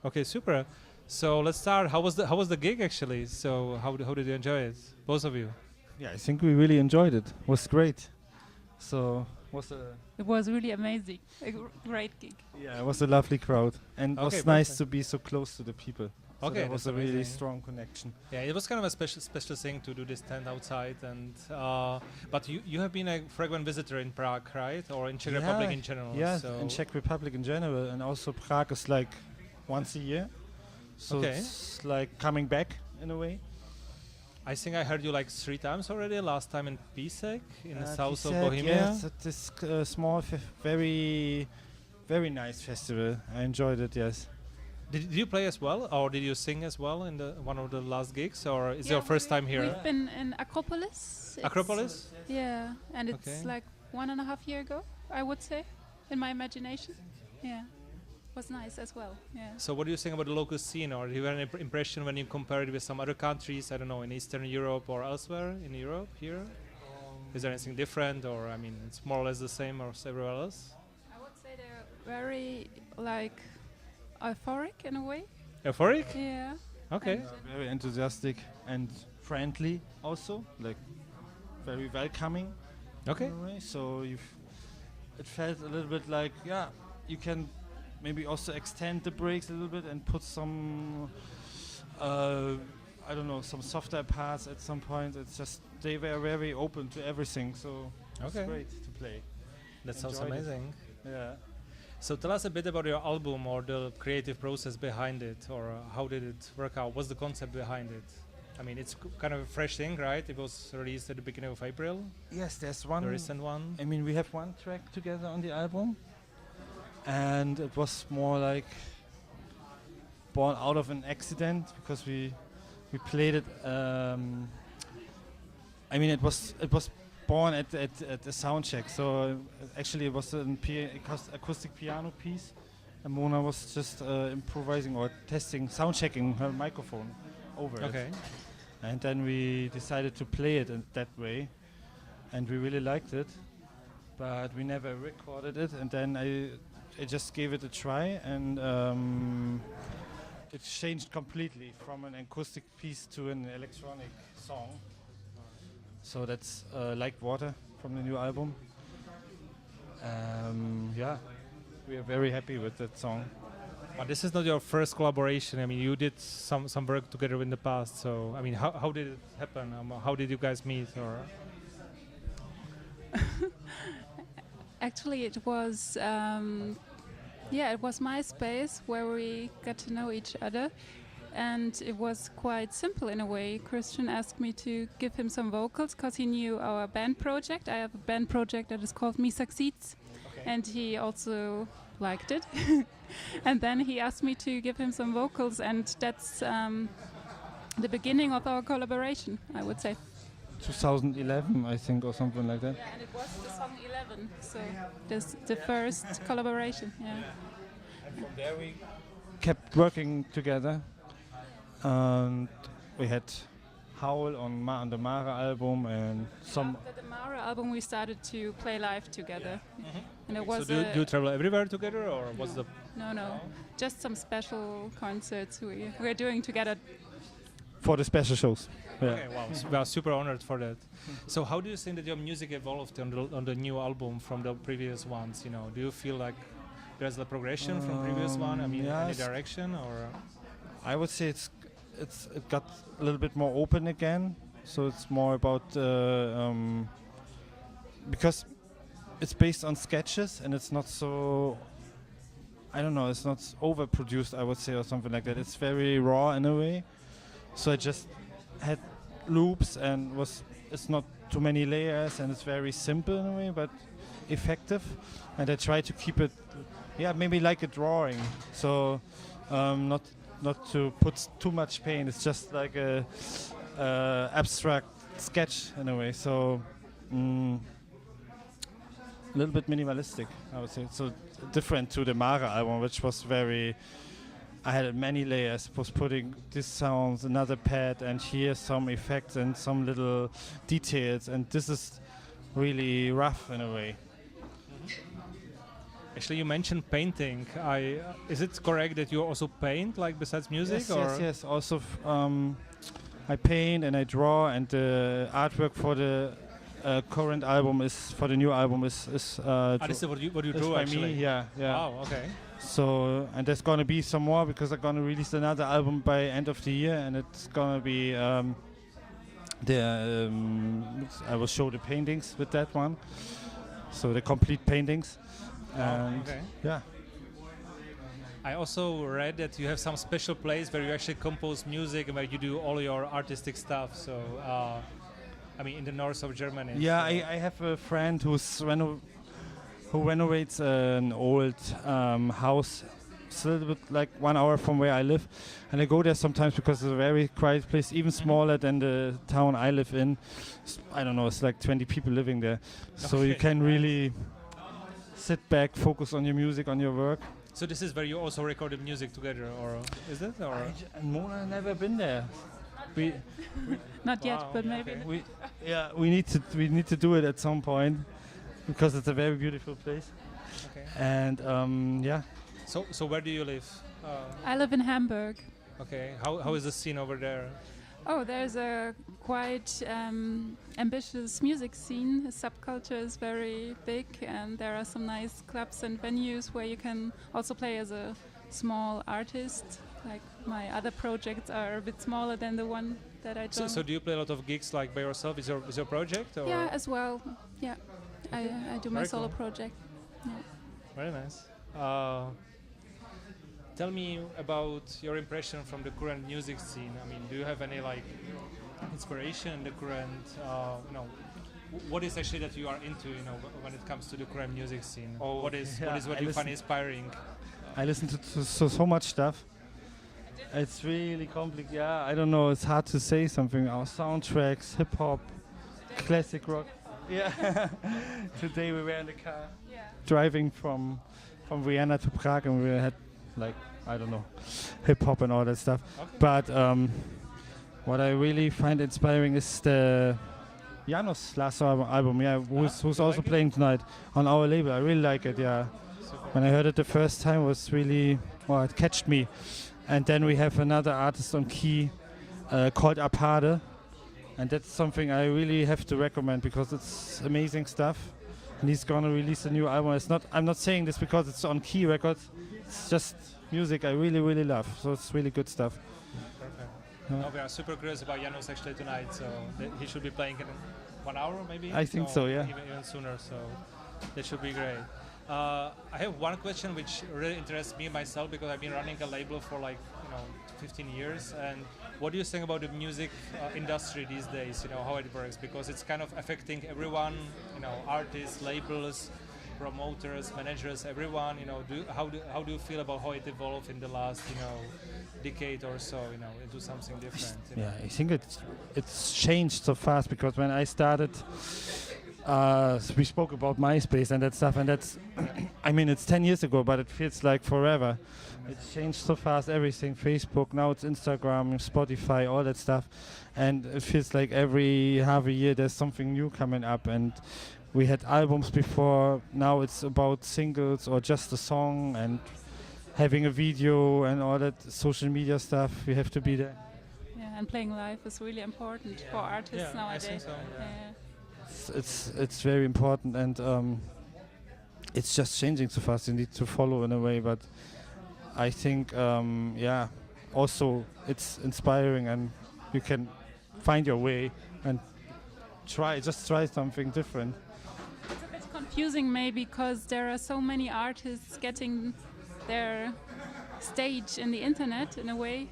Okay, super. So let's start. How was the gig actually? So how did you enjoy it, both of you? Yeah, I think we really enjoyed it. It was great. So was a It was really amazing. A great gig. it was a lovely crowd, and Okay, was nice perfect. to be so close to the people. So Okay, there was that's a really amazing. strong connection. Yeah, it was kind of a special thing to do this tent outside, and but you have been a frequent visitor in Prague, right, or in Czech Republic in general? Yeah, So in Czech Republic in general, and also Prague is like once a year. So Okay. it's like coming back in a way. I think I heard you like 3 times already. Last time in Písek in the south of Písek, Bohemia. yes, at this small, very, very nice festival. I enjoyed it. Yes. Did you play as well, or did you sing as well in the one of the last gigs, or is Yeah, your first time here? We've been in Acropolis. It's- Acropolis? Yeah, and it's Okay. like 1.5 years ago, I would say, in my imagination. Yeah, was nice as well. Yeah. So what do you think about the local scene, or do you have an impression when you compare it with some other countries? I don't know, in Eastern Europe or elsewhere in Europe here. Is there anything different, or I mean, it's more or less the same as everywhere else? I would say they're very like euphoric in a way. Euphoric? Yeah. Okay. Very enthusiastic and friendly, also like very welcoming. Okay. In a way. So it felt a little bit like you can maybe also extend the breaks a little bit and put some I don't know, some softer parts at some point. It's just they were very open to everything, so it's Okay. great to play. That sounds Enjoyed it. amazing. Yeah. So tell us a bit about your album or the creative process behind it, or how did it work out? What's the concept behind it? I mean, it's kind of a fresh thing, right? It was released at the beginning of April, Yes, there's the one. recent one. I mean, we have one track together on the album, and it was more like born out of an accident because we played it. I mean, it was born at the sound check. So actually, it was an acoustic piano piece, and Mona was just improvising or testing, sound checking her microphone over it. Okay. And then we decided to play it in that way, and we really liked it, but we never recorded it. And then I just gave it a try, and it changed completely from an acoustic piece to an electronic song. So that's Like Water from the new album. Yeah, we are very happy with that song. But this is not your first collaboration. I mean, you did some work together in the past. So, I mean, how did it happen? How did you guys meet? Or Actually, it was it was MySpace where we got to know each other, and it was quite simple in a way. Christian asked me to give him some vocals because he knew our band project. I have a band project that is called Me Succeeds, and he also liked it. And then he asked me to give him some vocals, and that's the beginning of our collaboration, I would say. 2011, I think, or something like that. Yeah, and it was the song 11, so this the first collaboration. Yeah. And from there we kept working together, and we had Howl on the Mara album and some. After the Mara album, we started to play live together, and it so was do you travel everywhere together, or what's the? no, just some special concerts we're doing together. For the special shows. Yeah. Okay, wow, we are super honored for that. So, how do you think that your music evolved on the new album from the previous ones? You know, do you feel like there's a progression from previous one? I mean, any yes. direction or? I would say it got a little bit more open again. So it's more about because it's based on sketches and it's not so. I don't know. It's not overproduced, I would say, or something like that. It's very raw in a way. So I just had loops and it's not too many layers and it's very simple in a way, but effective. And I try to keep it, maybe like a drawing. So not to put too much paint. It's just like a abstract sketch in a way. So a little bit minimalistic, I would say. So different to the Mara album, which was very. I had many layers. Was putting this sounds, another pad, and here some effects and some little details. And this is really rough in a way. I Actually, you mentioned painting. Is it correct that you also paint, like besides music? Yes, or yes, yes. Also, I paint and I draw, and the artwork for the current album is for the new album is this is what you is drew by actually. me. Yeah, yeah. Wow. Okay. So, and there's gonna be some more because I'm gonna release another album by end of the year, and it's gonna be I will show the paintings with that one. So the complete paintings, and okay. yeah. I also read that you have some special place where you actually compose music and where you do all your artistic stuff. So, I mean, in the north of Germany. Yeah, so I have a friend who renovates an old house. It's a little bit like 1 hour from where I live, and I go there sometimes because it's a very quiet place, even smaller than the town I live in. I don't know, it's like 20 people living there, so you can really sit back, focus on your music, on your work. So this is where you also recorded music together, or is it? Or And Mona never been there. We Not yet, Wow, but maybe. okay. we need to do it at some point because it's a very beautiful place. okay. And yeah. So where do you live? I live in Hamburg. Okay. How is the scene over there? Oh, there's a quite ambitious music scene. The subculture is very big, and there are some nice clubs and venues where you can also play as a small artist. Like my other projects are a bit smaller than the one that I done. So do you play a lot of gigs like by yourself? Is your project? Or? Yeah, as well. Yeah, I do my Very solo cool. project. Yeah. Very nice. Tell me about your impression from the current music scene. I mean, do you have any like inspiration in the current? What is actually that you are into? When it comes to the current music scene. Oh, What is yeah, what I you find listen- inspiring? I listen to so much stuff. It's really complicated. Yeah, I don't know. It's hard to say something. Our soundtracks, hip hop, classic rock. Yeah. Today we were in the car driving from Vienna to Prague, and we had like I don't know, hip hop and all that stuff. Okay. But what I really find inspiring is the Janos last album. Yeah, who's you also like it? playing tonight on our label. I really like it. Yeah. Super. When I heard it the first time, it was really, well, it catched me. And then we have another artist on key called Apade, and that's something I really have to recommend because it's amazing stuff. And he's gonna release a new album. I'm not saying this because it's on Key Records. It's just music I really, really love. So it's really good stuff. Perfect. Yeah. No, we are super curious about Janos actually tonight. So he should be playing in 1 hour maybe. I think so, yeah. Even sooner. So that should be great. I have one question which really interests me myself because I've been running a label for 15 years. And what do you think about the music industry these days? How it works, because it's kind of affecting everyone. Artists, labels, promoters, managers, everyone. How do you feel about how it evolved in the last decade or so? Into something different. Yeah, I think it's changed so fast because when I started, we spoke about MySpace and that stuff, and that's, I mean, it's 10 years ago, but it feels like forever. It's changed so fast, everything, Facebook, now it's Instagram, Spotify, all that stuff, and it feels like every half a year there's something new coming up, and we had albums before, now it's about singles or just a song, and having a video and all that social media stuff, we have to be there. Yeah, and playing live is really important for artists nowadays. I think so. Yeah. It's very important, and it's just changing so fast. You need to follow in a way, but I think also it's inspiring, and you can find your way and try something different. It's a bit confusing maybe because there are so many artists getting their stage in the internet in a way.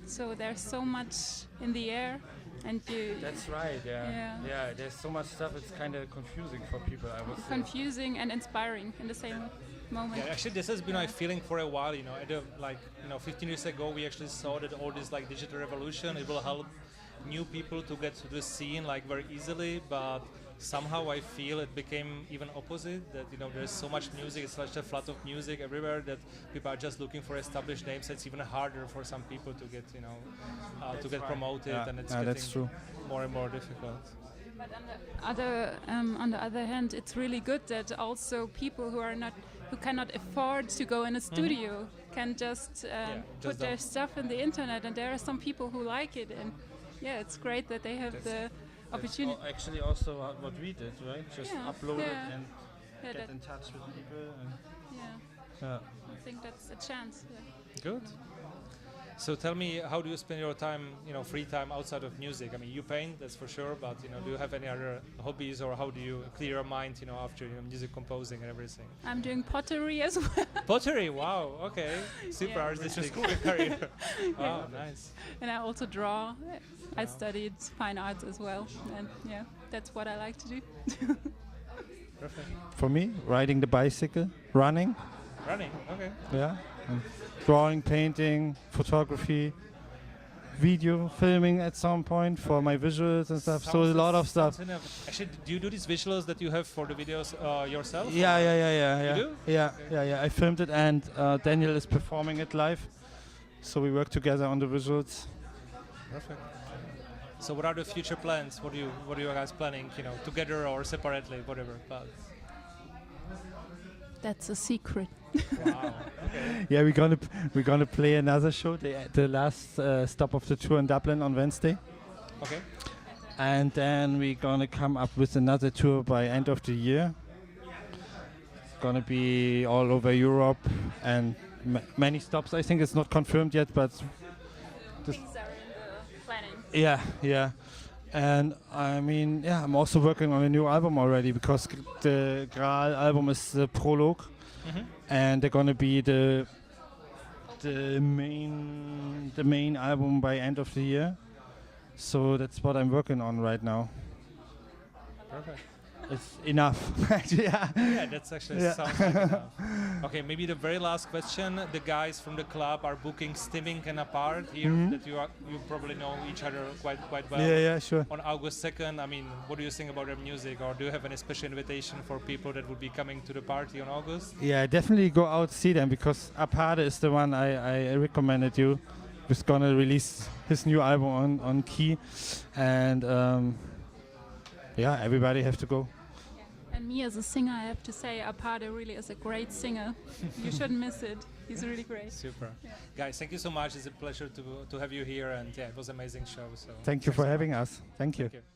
So there's so much in the air, and you That's right. Yeah. There's so much stuff. It's kind of confusing for people. I would say. confusing and inspiring in the same moment. Yeah, actually, this has been my feeling for a while. 15 years ago, we actually saw that all this digital revolution, it will help new people to get to the scene very easily. But somehow I feel it became even opposite. That there's so much music, it's such a flood of music everywhere that people are just looking for established names. It's even harder for some people to get to get promoted, and it's getting that's true. more and more difficult. But on the other hand, it's really good that also people who are not who cannot afford to go in a studio can just put their stuff in the internet, and there are some people who like it, and yeah, it's great that they have the opportunity. Actually, also what we did, right? Just upload it and get in touch with people. And I think that's a chance. Good. So tell me, how do you spend your time, free time outside of music? I mean, you paint, that's for sure, but do you have any other hobbies, or how do you clear your mind, after music composing and everything? I'm doing pottery as well. Pottery, wow, okay, super artistic career. Wow, nice. And I also draw. I studied fine arts as well, and that's what I like to do. Perfect. For me, riding the bicycle, running. Running, okay. Yeah. Drawing, painting, photography, video, filming at some point for my visuals and stuff. So a lot of stuff. Actually, do you do these visuals that you have for the videos yourself? Yeah. You do? Yeah. I filmed it, and Daniel is performing it live. So we work together on the visuals. Perfect. So what are the future plans? What are you guys planning? Together or separately, whatever. But that's a secret. Wow. Okay. Yeah, we're gonna play another show, the last stop of the tour in Dublin on Wednesday. Okay. And then we're gonna come up with another tour by end of the year. It's gonna be all over Europe and many stops. I think it's not confirmed yet, but things are in the planning. Yeah. And I mean, I'm also working on a new album already, because the Graal album is the prologue. And they're gonna be the main album by end of the year. So that's what I'm working on right now. Perfect. It's enough. Yeah, that's actually sounds like enough. Okay, maybe the very last question. The guys from the club are booking Stimming and Apart here, that you probably know each other quite well. Yeah, sure. On August 2nd, I mean, what do you think about their music, or do you have any special invitation for people that would be coming to the party on August? Yeah, definitely go out see them, because Apart is the one I recommended you. He's gonna release his new album on Key, and everybody have to go. And me as a singer, I have to say, Aparte really is a great singer. You shouldn't miss it. He's really great. Super. Yeah. Guys, thank you so much. It's a pleasure to have you here, and it was an amazing show. So thank you for having us. Thank you. Thank you.